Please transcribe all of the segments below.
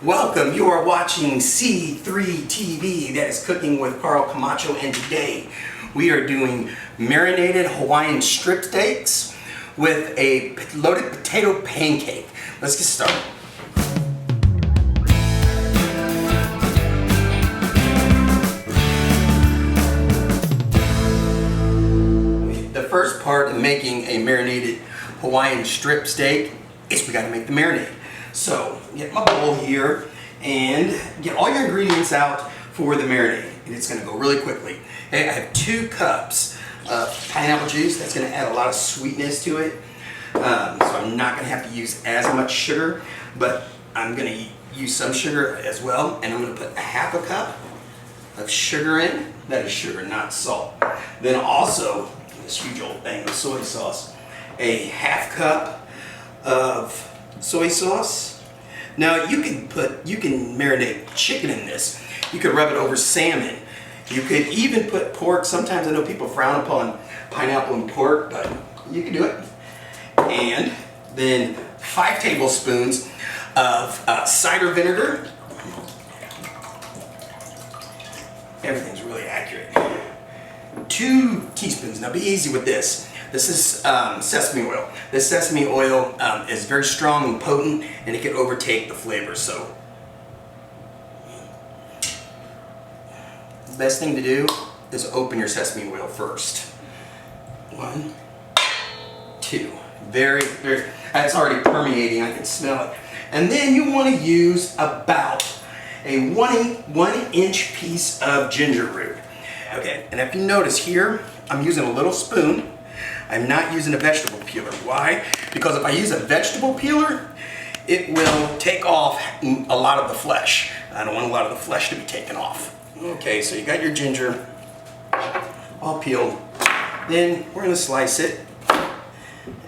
Welcome, you are watching C3 TV, that is Cooking with Carl Camacho, and today we are doing marinated Hawaiian strip steaks with a loaded potato pancake. Let's get started. The first part of making a marinated Hawaiian strip steak is we got to make the marinade. So get my bowl here and get all your ingredients out for the marinade. And it's going to go really quickly. Okay, I have 2 cups of pineapple juice. That's going to add a lot of sweetness to it. So I'm not going to have to use as much sugar, but I'm going to use some sugar as well. And I'm going to put 1/2 cup of sugar in. That is sugar, not salt. Then also, this huge old thing of soy sauce. A 1/2 cup of soy sauce. Now you can marinate chicken in this. You could rub it over salmon. You could even put pork. Sometimes I know people frown upon pineapple and pork, but you can do it. And then 5 tablespoons of cider vinegar. Everything's really accurate. 2 teaspoons. Now be easy with this. This is sesame oil. This sesame oil is very strong and potent, and it can overtake the flavor. So, the best thing to do is open your sesame oil first. 1, 2. Very, it's already permeating. I can smell it. And then you want to use about a 1-inch piece of ginger root. Okay, and if you notice here, I'm using a little spoon. I'm not using a vegetable peeler. Why? Because if I use a vegetable peeler, it will take off a lot of the flesh. I don't want a lot of the flesh to be taken off. Okay, so you got your ginger all peeled. Then we're gonna slice it.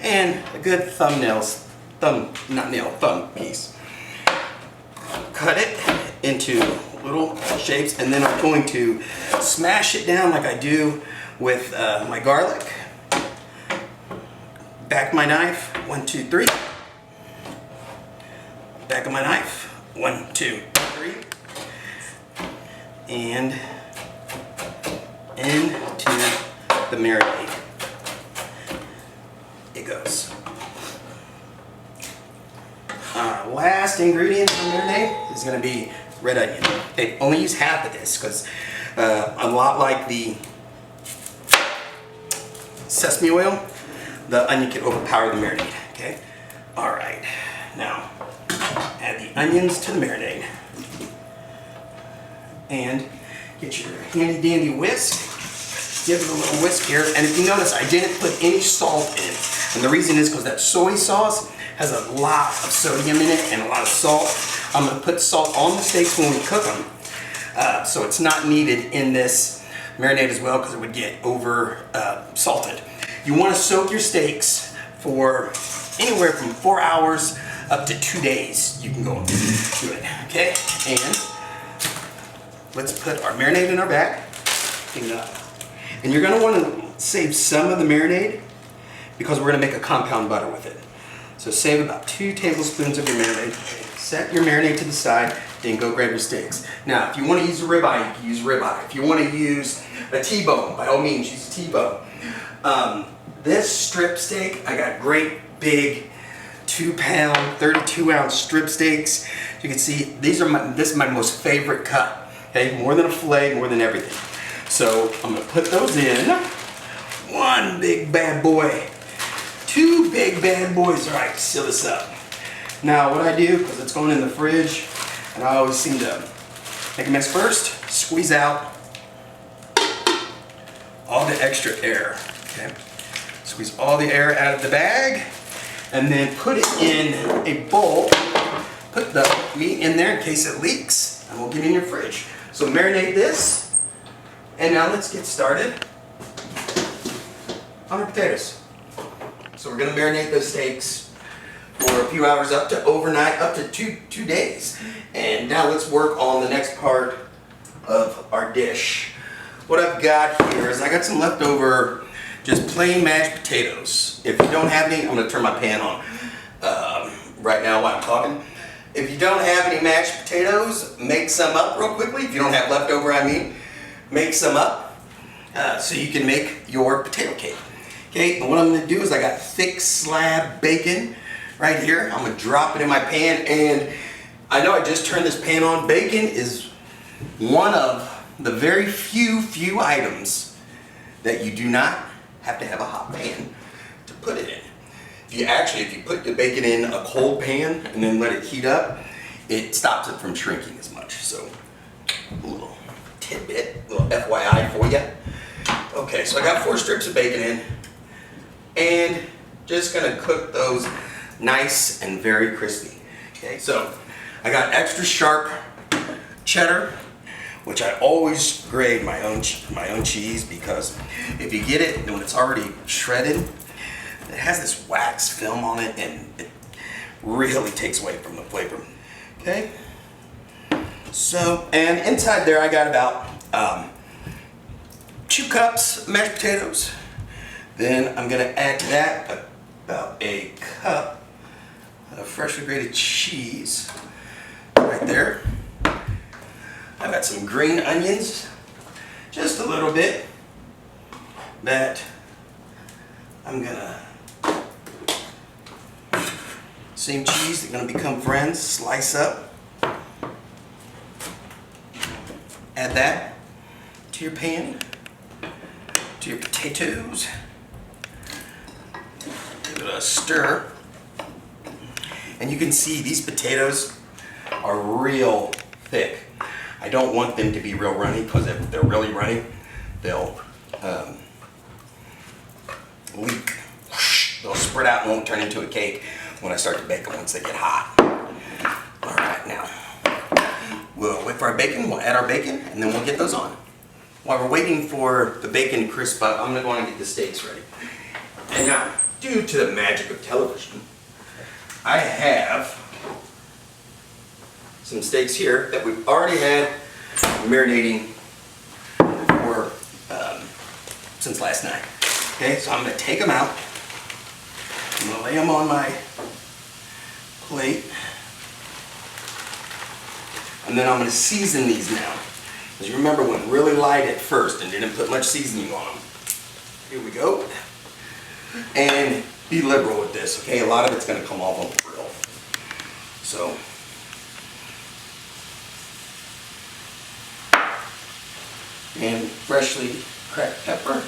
And a good thumb piece. Cut it into little shapes, and then I'm going to smash it down like I do with my garlic. Back of my knife, 1, 2, 3. Back of my knife, 1, 2, 3. And into the marinade it goes. Our last ingredient for marinade is going to be red onion. Okay, only use half of this because a lot like the sesame oil, the onion can overpower the marinade. Okay? Alright. Now, add the onions to the marinade. And get your handy dandy whisk. Give it a little whisk here. And if you notice, I didn't put any salt in. And the reason is because that soy sauce has a lot of sodium in it and a lot of salt. I'm going to put salt on the steaks when we cook them. So it's not needed in this marinade as well because it would get over salted. You want to soak your steaks for anywhere from 4 hours up to 2 days. You can go and do it, okay? And let's put our marinade in our bag. And you're going to want to save some of the marinade because we're going to make a compound butter with it. So save about 2 tablespoons of your marinade. Set your marinade to the side, then go grab your steaks. Now, if you want to use a ribeye, you can use ribeye. If you want to use a T-bone, by all means, use a T-bone. This strip steak, I got great big 2-pound, 32-ounce strip steaks. You can see this is my most favorite cut. Okay, more than a fillet, more than everything. So I'm gonna put those in. 1 big bad boy, 2 big bad boys. All right, seal this up. Now what I do, because it's going in the fridge, and I always seem to make a mess first, squeeze out all the extra air. Okay. Squeeze all the air out of the bag and then put it in a bowl. Put the meat in there in case it leaks, and we'll get it in your fridge. So marinate this, and now let's get started on our potatoes. So we're going to marinate those steaks for a few hours, up to overnight, up to two days. And now let's work on the next part of our dish. What I've got here is I got some leftover just plain mashed potatoes. If you don't have any, I'm going to turn my pan on right now while I'm talking. If you don't have any mashed potatoes, make some up real quickly. If you don't have leftover, I mean, make some up so you can make your potato cake. Okay, and what I'm gonna do is I got thick slab bacon right here. I'm gonna drop it in my pan, and I know I just turned this pan on. Bacon is one of the very few items that you do not have to have a hot pan to put it in. If you put the bacon in a cold pan and then let it heat up, it stops it from shrinking as much. So a little tidbit, a little FYI for you. Okay, so I got 4 strips of bacon in, and just gonna cook those nice and very crispy. Okay, so I got extra sharp cheddar, which I always grade my own cheese, because if you get it when it's already shredded, it has this wax film on it, and it really takes away from the flavor. Okay, so, and inside there I got about 2 cups mashed potatoes. Then I'm gonna add to that about a cup of freshly grated cheese right there. I've got some green onions, just a little bit, that I'm gonna, same cheese, they're gonna become friends, slice up. Add that to your pan, to your potatoes. Give it a stir. And you can see these potatoes are real thick. I don't want them to be real runny, because if they're really runny, they'll leak. They'll spread out and won't turn into a cake when I start to bake them once they get hot. All right, now we'll wait for our bacon. We'll add our bacon, and then we'll get those on. While we're waiting for the bacon to crisp up, I'm gonna go on and get the steaks ready. And now, due to the magic of television, I have some steaks here that we've already had marinating for since last night. Okay, so I'm going to take them out. I'm going to lay them on my plate, and then I'm going to season these now. As you remember, went really light at first and didn't put much seasoning on them. Here we go. And be liberal with this, okay? A lot of it's going to come off on the grill. So, and freshly cracked pepper.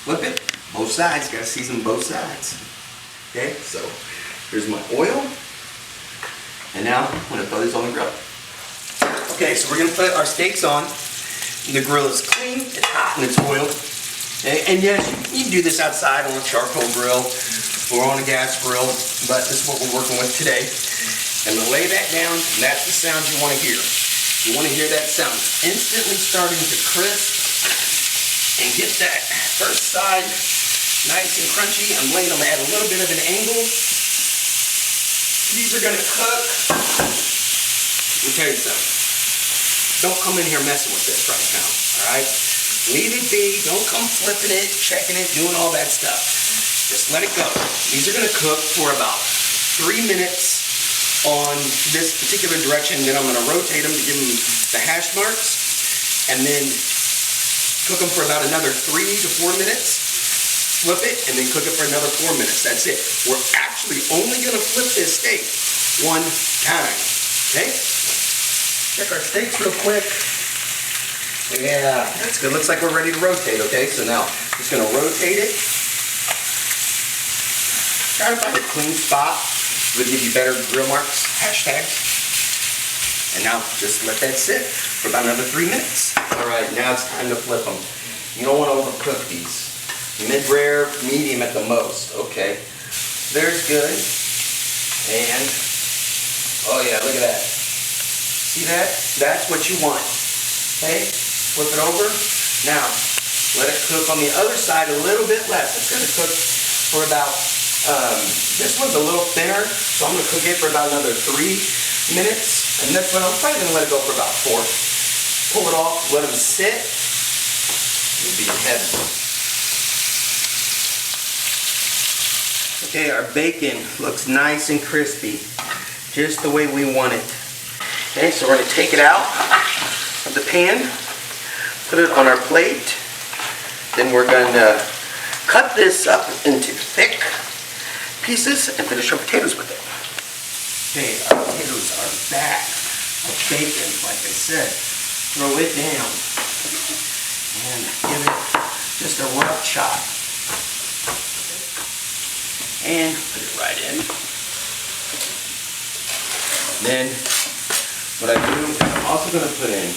Flip it, both sides, gotta season both sides. Okay, so here's my oil. And now I'm gonna throw these on the grill. Okay, so we're gonna put our steaks on. The grill is clean, it's hot, and it's oiled. Okay, and yes, you can do this outside on a charcoal grill or on a gas grill, but this is what we're working with today. And to lay that down, and that's the sound you wanna hear. You want to hear that sound instantly starting to crisp, and get that first side nice and crunchy. I'm laying them at a little bit of an angle. These are going to cook. Let me tell you something. Don't come in here messing with this right now, all right? Leave it be. Don't come flipping it, checking it, doing all that stuff. Just let it go. These are going to cook for about 3 minutes on this particular direction. Then I'm going to rotate them to give them the hash marks, and then cook them for about another 3 to 4 minutes. Flip it, and then cook it for another 4 minutes. That's it. We're actually only going to flip this steak 1 time. Okay? Check our steaks real quick. Yeah, that's good. Looks like we're ready to rotate. Okay, so now just going to rotate it. Try to find a clean spot. It'll give you better grill marks, hashtags. And now just let that sit for about another 3 minutes. All right, now it's time to flip them. You don't want to overcook these. Mid-rare, medium at the most. Okay, there's good. And, oh yeah, look at that. See that? That's what you want. Okay, flip it over. Now, let it cook on the other side a little bit less. It's going to cook for about this one's a little thinner, so I'm going to cook it for about another 3 minutes. And this one, I'm probably going to let it go for about 4. Pull it off, let them sit. It'll be heavy. Okay, our bacon looks nice and crispy, just the way we want it. Okay, so we're going to take it out of the pan, put it on our plate. Then we're going to cut this up into thick pieces and finish our potatoes with it. Okay, our potatoes are back. Our bacon, like I said, throw it down and give it just a rough chop. And put it right in. Then what I do is I'm also going to put in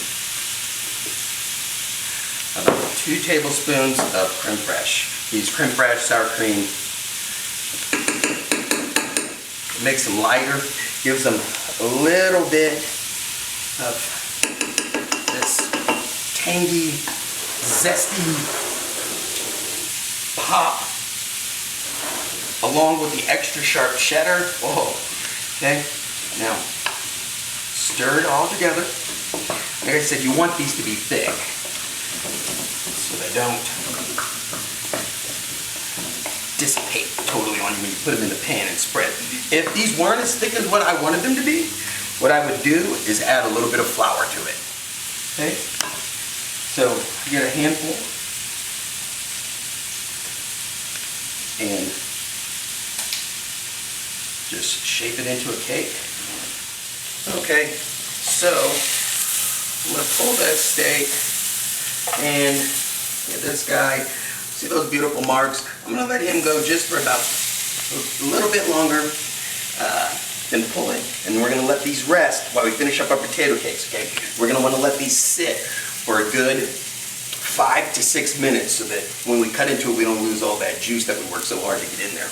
about 2 tablespoons of creme fraiche. Use creme fraiche sour cream. It makes them lighter, gives them a little bit of this tangy, zesty pop, along with the extra sharp cheddar. Oh, okay. Now, stir it all together. Like I said, you want these to be thick, so they don't dissipate totally on you when you put them in the pan and spread. If these weren't as thick as what I wanted them to be, what I would do is add a little bit of flour to it. Okay? So, get a handful and just shape it into a cake. Okay, so I'm going to pull that steak and get this guy, see those beautiful marks? I'm going to let him go just for about a little bit longer, then pull it. And we're going to let these rest while we finish up our potato cakes, okay? We're going to want to let these sit for a good 5 to 6 minutes so that when we cut into it, we don't lose all that juice that we worked so hard to get in there.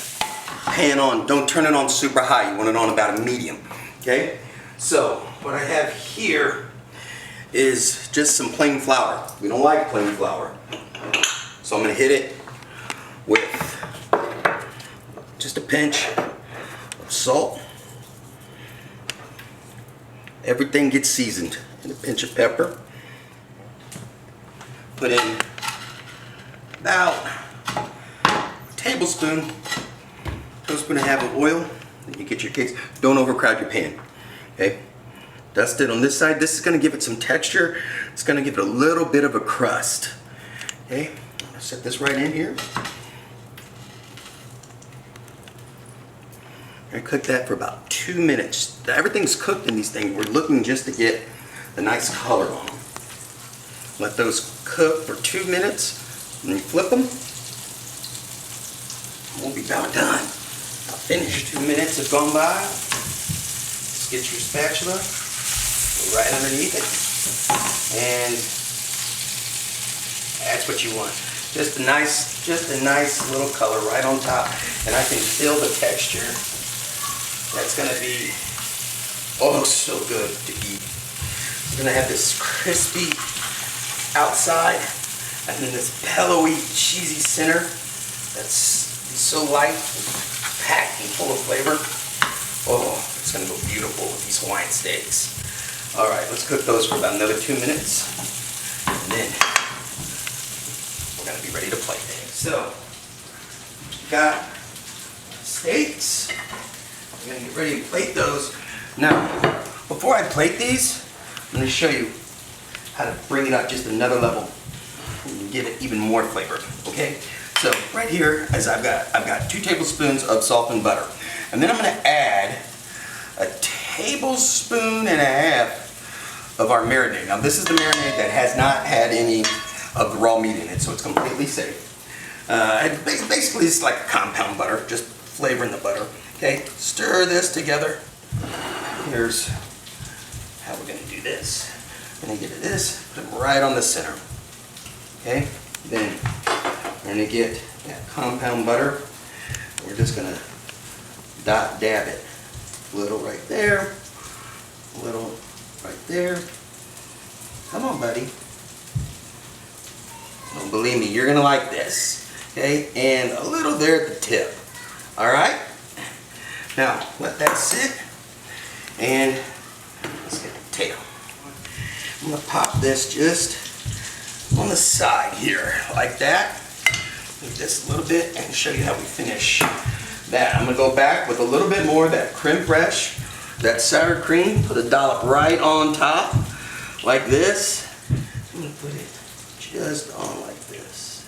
Pan on, don't turn it on super high, you want it on about a medium, okay? So, what I have here is just some plain flour. We don't like plain flour. So I'm going to hit it with just a pinch of salt. Everything gets seasoned, and a pinch of pepper. Put in about a tablespoon and a half of oil. Then you get your cakes. Don't overcrowd your pan. Okay? Dust it on this side. This is going to give it some texture. It's going to give it a little bit of a crust. Okay? I'm going to set this right in here. And cook that for about 2 minutes. Everything's cooked in these things. We're looking just to get a nice color on them. Let those cook for 2 minutes. And you flip them. We'll be about done. Finish. 2 minutes have gone by. Just get your spatula right underneath it, and that's what you want. Just a nice little color right on top, and I can feel the texture. That's gonna be oh so good to eat. It's gonna have this crispy outside, and then this pillowy, cheesy center. That's so light, packed and full of flavor. Oh, it's going to go beautiful with these Hawaiian steaks. Alright, let's cook those for about another 2 minutes. And then we're going to be ready to plate things. So, got steaks. I'm going to get ready to plate those. Now, before I plate these, I'm going to show you how to bring it up just another level and give it even more flavor. Okay? So right here, as I've got 2 tablespoons of salt and butter, and then I'm going to add a tablespoon and a half of our marinade. Now this is the marinade that has not had any of the raw meat in it, so it's completely safe. Basically, it's like a compound butter, just flavoring the butter. Okay, stir this together. Here's how we're going to do this. I'm going to get this, put it right on the center. Okay, then we're going to get that compound butter. We're just going to dab it. A little right there, a little right there. Come on, buddy. Don't believe me, you're going to like this. Okay, and a little there at the tip. Alright? Now, let that sit, and let's get the potato. I'm going to pop this just on the side here, like that. Move this a little bit and show you how we finish that. I'm gonna go back with a little bit more of that creme fraiche, that sour cream, put a dollop right on top, like this. I'm gonna put it just on like this.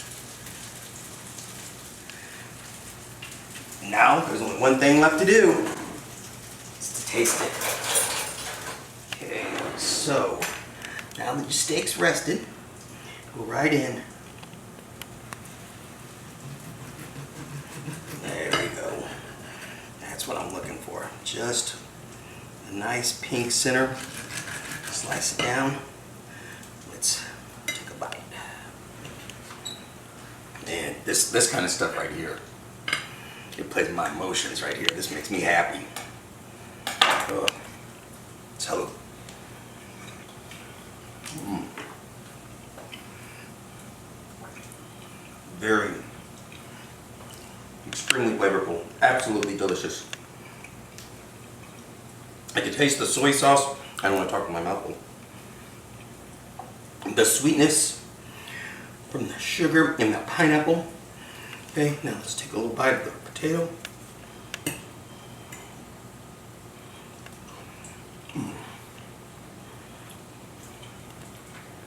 Now, there's only one thing left to do. It's to taste it. Okay, so, now that your steak's rested, go right in. There we go. That's what I'm looking for. Just a nice pink center. Slice it down. Let's take a bite. And this kind of stuff right here, it plays my emotions right here. This makes me happy. So, very extremely flavorful, absolutely delicious. I can taste the soy sauce. I don't want to talk with my mouth full. The sweetness from the sugar and the pineapple. Okay, now let's take a little bite of the potato.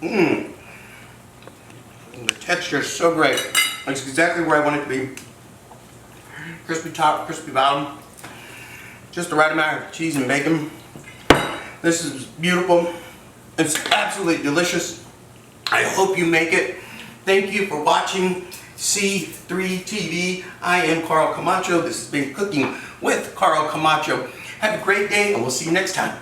And the texture is so great. It's exactly where I want it to be. Crispy top, crispy bottom. Just the right amount of cheese and bacon. This is beautiful. It's absolutely delicious. I hope you make it. Thank you for watching C3 TV. I am Carl Camacho. This has been Cooking with Carl Camacho. Have a great day and we'll see you next time.